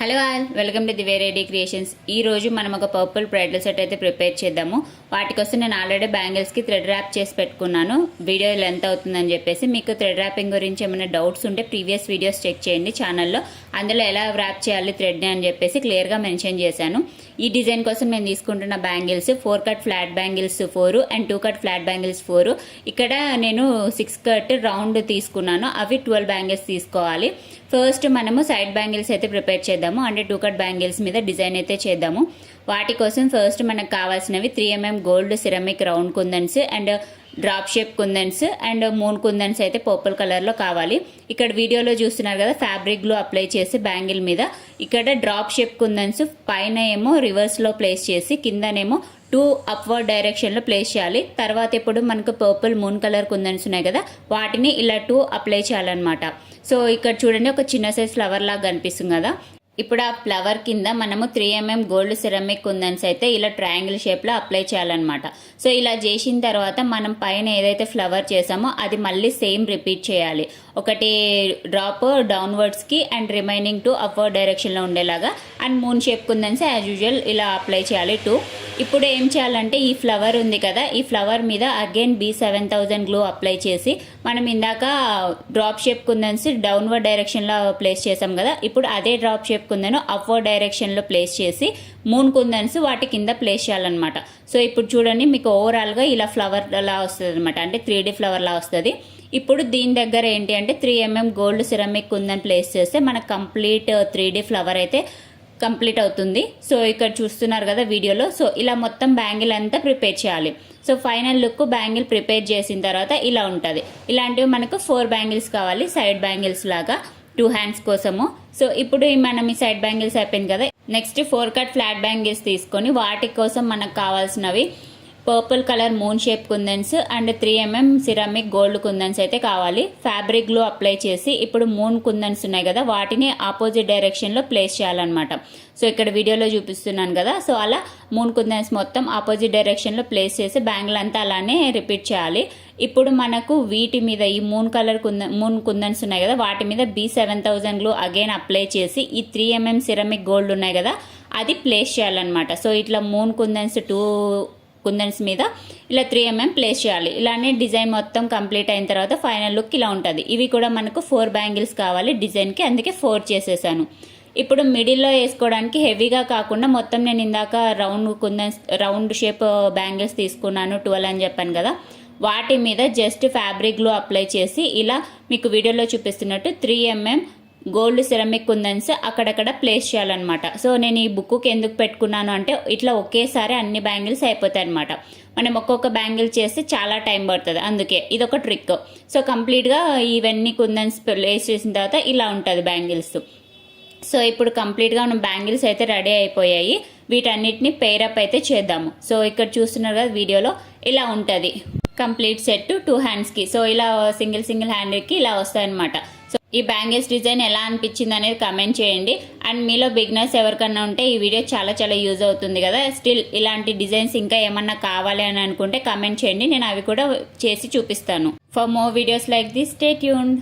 Hello all, welcome to the వేరేడీ creations. ఈ రోజు మనం ఒక పర్పుల్ బ్రైడల్ సెట్ అయితే ప్రిపేర్ చేద్దాము. వాటి కోసం నేను ఆల్రెడీ బ్యాంగిల్స్కి థ్రెడ్ ర్యాప్ చేసి పెట్టుకున్నాను. వీడియో లెంత్ అవుతుందని చెప్పేసి మీకు థ్రెడ్ ర్యాపింగ్ గురించి ఏమైనా డౌట్స్ ఉంటే ప్రీవియస్ వీడియోస్ చెక్ చేయండి ఛానల్లో. అందులో ఎలా ర్యాప్ చేయాలి థ్రెడ్ని అని చెప్పేసి క్లియర్గా మెన్షన్ చేశాను. ఈ డిజైన్ కోసం నేను తీసుకుంటున్న bangles 4 cut flat bangles 4 and 2 cut flat bangles 4. ఇక్కడ నేను 6 కట్ రౌండ్ తీసుకున్నాను. అవి 12 బ్యాంగిల్స్ తీసుకోవాలి. ఫస్ట్ మనము సైడ్ బ్యాంగిల్స్ అయితే ప్రిపేర్ చేద్దాము. అంటే 2 కట్ బ్యాంగిల్స్ మీద డిజైన్ అయితే చేద్దాము. వాటి కోసం ఫస్ట్ మనకు కావాల్సినవి 3mm గోల్డ్ సిరమిక్ రౌండ్ కుందన్స్ అండ్ డ్రాప్ షేప్ కుందన్స్ అండ్ మూన్ కుందన్స్ అయితే పర్పుల్ కలర్లో కావాలి. ఇక్కడ వీడియోలో చూస్తున్నారు కదా, ఫ్యాబ్రిక్ గ్లూ అప్లై చేసి బ్యాంగిల్ మీద ఇక్కడ డ్రాప్ షేప్ కుందన్స్ పైన ఏమో రివర్స్లో ప్లేస్ చేసి కిందనేమో 2 అప్వర్డ్ డైరెక్షన్లో ప్లేస్ చేయాలి. తర్వాత ఇప్పుడు మనకు పర్పుల్ మూన్ కలర్ కుందన్స్ ఉన్నాయి కదా, వాటిని ఇలా 2 అప్లై చేయాలన్నమాట. సో ఇక్కడ చూడండి, ఒక చిన్న సైజ్ ఫ్లవర్ లాగా కనిపిస్తుంది కదా. ఇప్పుడు ఆ ఫ్లవర్ కింద మనము 3mm గోల్డ్ సిరమిక్ కుందన్స్ అయితే ఇలా ట్రయాంగిల్ షేప్లో అప్లై చేయాలన్నమాట. సో ఇలా చేసిన తర్వాత మనం పైన ఏదైతే ఫ్లవర్ చేసామో అది మళ్ళీ సేమ్ రిపీట్ చేయాలి. ఒకటి డ్రాప్ డౌన్వర్డ్స్కి అండ్ రిమైనింగ్ 2 అప్వర్డ్ డైరెక్షన్లో ఉండేలాగా and moon shape kundans as usual ఇలా అప్లై చేయాలి 2. ఇప్పుడు ఏం చేయాలంటే ఈ ఫ్లవర్ ఉంది కదా, ఈ ఫ్లవర్ మీద అగైన్ B7000 గ్లూ అప్లై చేసి మనం ఇందాక డ్రాప్ షేప్ కుందన్స్ డౌన్వర్డ్ డైరెక్షన్లో ప్లేస్ చేసాం కదా, ఇప్పుడు అదే డ్రాప్ షేప్ కుందను అప్వర్డ్ డైరెక్షన్లో ప్లేస్ చేసి మూన్ కుందన్స్ వాటి కింద ప్లేస్ చేయాలన్నమాట. సో ఇప్పుడు చూడండి, మీకు ఓవరాల్గా ఇలా ఫ్లవర్ లా వస్తుంది అనమాట, అంటే 3D ఫ్లవర్ లా వస్తుంది. ఇప్పుడు దీని దగ్గర ఏంటి అంటే 3mm gold ceramic kundan place చేస్తే మనకు కంప్లీట్ 3D ఫ్లవర్ అయితే కంప్లీట్ అవుతుంది. సో ఇక్కడ చూస్తున్నారు కదా వీడియోలో. సో ఇలా మొత్తం బ్యాంగిల్ అంతా ప్రిపేర్ చేయాలి. So final look bangle prepare చేసిన తర్వాత ఇలా ఉంటుంది. ఇలాంటివి మనకు 4 బ్యాంగిల్స్ కావాలి, సైడ్ బ్యాంగిల్స్ లాగా 2 హ్యాండ్స్ కోసము. సో ఇప్పుడు మనం ఈ సైడ్ బ్యాంగిల్స్ అయిపోయింది కదా, నెక్స్ట్ 4 కట్ ఫ్లాట్ బ్యాంగిల్స్ తీసుకొని వాటి కోసం మనకు కావాల్సినవి పర్పుల్ కలర్ మూన్ షేప్ కుందన్స్ అండ్ 3mm సిరామిక్ గోల్డ్ కుందన్స్ అయితే కావాలి. ఫ్యాబ్రిక్ గ్లూ అప్లై చేసి ఇప్పుడు మూన్ కుందన్స్ ఉన్నాయి కదా, వాటిని ఆపోజిట్ డైరెక్షన్లో ప్లేస్ చేయాలన్నమాట. సో ఇక్కడ వీడియోలో చూపిస్తున్నాను కదా, సో అలా మూన్ కుందన్స్ మొత్తం ఆపోజిట్ డైరెక్షన్లో ప్లేస్ చేసి బ్యాంగిల్ అంతా అలానే రిపీట్ చేయాలి. ఇప్పుడు మనకు వీటి మీద ఈ మూన్ కుందన్స్ ఉన్నాయి కదా, వాటి మీద B7000 గ్లూ అగైన్ అప్లై చేసి ఈ 3mm సిరామిక్ గోల్డ్ ఉన్నాయి కదా అది ప్లేస్ చేయాలన్నమాట. సో ఇట్లా మూన్ కుందన్స్ 2 కుందన్స్ మీద ఇలా 3mm ప్లేస్ చేయాలి. ఇలానే డిజైన్ మొత్తం కంప్లీట్ అయిన తర్వాత ఫైనల్ లుక్ ఇలా ఉంటుంది. ఇవి కూడా మనకు 4 బ్యాంగిల్స్ కావాలి డిజైన్కి, అందుకే 4 చేసేసాను. ఇప్పుడు మిడిల్లో వేసుకోవడానికి హెవీగా కాకుండా మొత్తం నేను ఇందాక రౌండ్ షేప్ బ్యాంగిల్స్ తీసుకున్నాను 12 అని చెప్పాను కదా, వాటి మీద జస్ట్ ఫ్యాబ్రిక్ గ్లూ అప్లై చేసి ఇలా మీకు వీడియోలో చూపిస్తున్నట్టు 3mm గోల్డ్ సిరమిక్ కుందన్స్ అక్కడక్కడ ప్లేస్ చేయాలన్నమాట. సో నేను ఈ బుక్కి ఎందుకు పెట్టుకున్నాను అంటే ఇట్లా ఒకేసారి అన్ని బ్యాంగిల్స్ అయిపోతాయి అనమాట. మనం ఒక్కొక్క బ్యాంగిల్ చేస్తే చాలా టైం పడుతుంది, అందుకే ఇదొక ట్రిక్. సో కంప్లీట్గా ఇవన్నీ కుందన్స్ ప్లేస్ చేసిన తర్వాత ఇలా ఉంటుంది బ్యాంగిల్స్. సో ఇప్పుడు కంప్లీట్గా మనం బ్యాంగిల్స్ అయితే రెడీ అయిపోయాయి. వీటన్నిటిని పేరప్ అయితే చేద్దాము. సో ఇక్కడ చూస్తున్నారు కదా వీడియోలో, ఇలా ఉంటుంది కంప్లీట్ సెట్ 2 హ్యాండ్స్కి. సో ఇలా సింగిల్ హ్యాండ్కి ఇలా వస్తాయన్నమాట. సో ఈ బ్యాంగిల్స్ డిజైన్ ఎలా అనిపించింది అనేది కమెంట్ చేయండి. అండ్ మీలో బిగినర్స్ ఎవరికన్నా ఉంటే ఈ వీడియో చాలా యూజ్ అవుతుంది కదా. స్టిల్ ఇలాంటి డిజైన్స్ ఇంకా ఏమన్నా కావాలి అని అనుకుంటే కమెంట్ చేయండి, నేను అవి కూడా చేసి చూపిస్తాను. For more videos like this, stay tuned.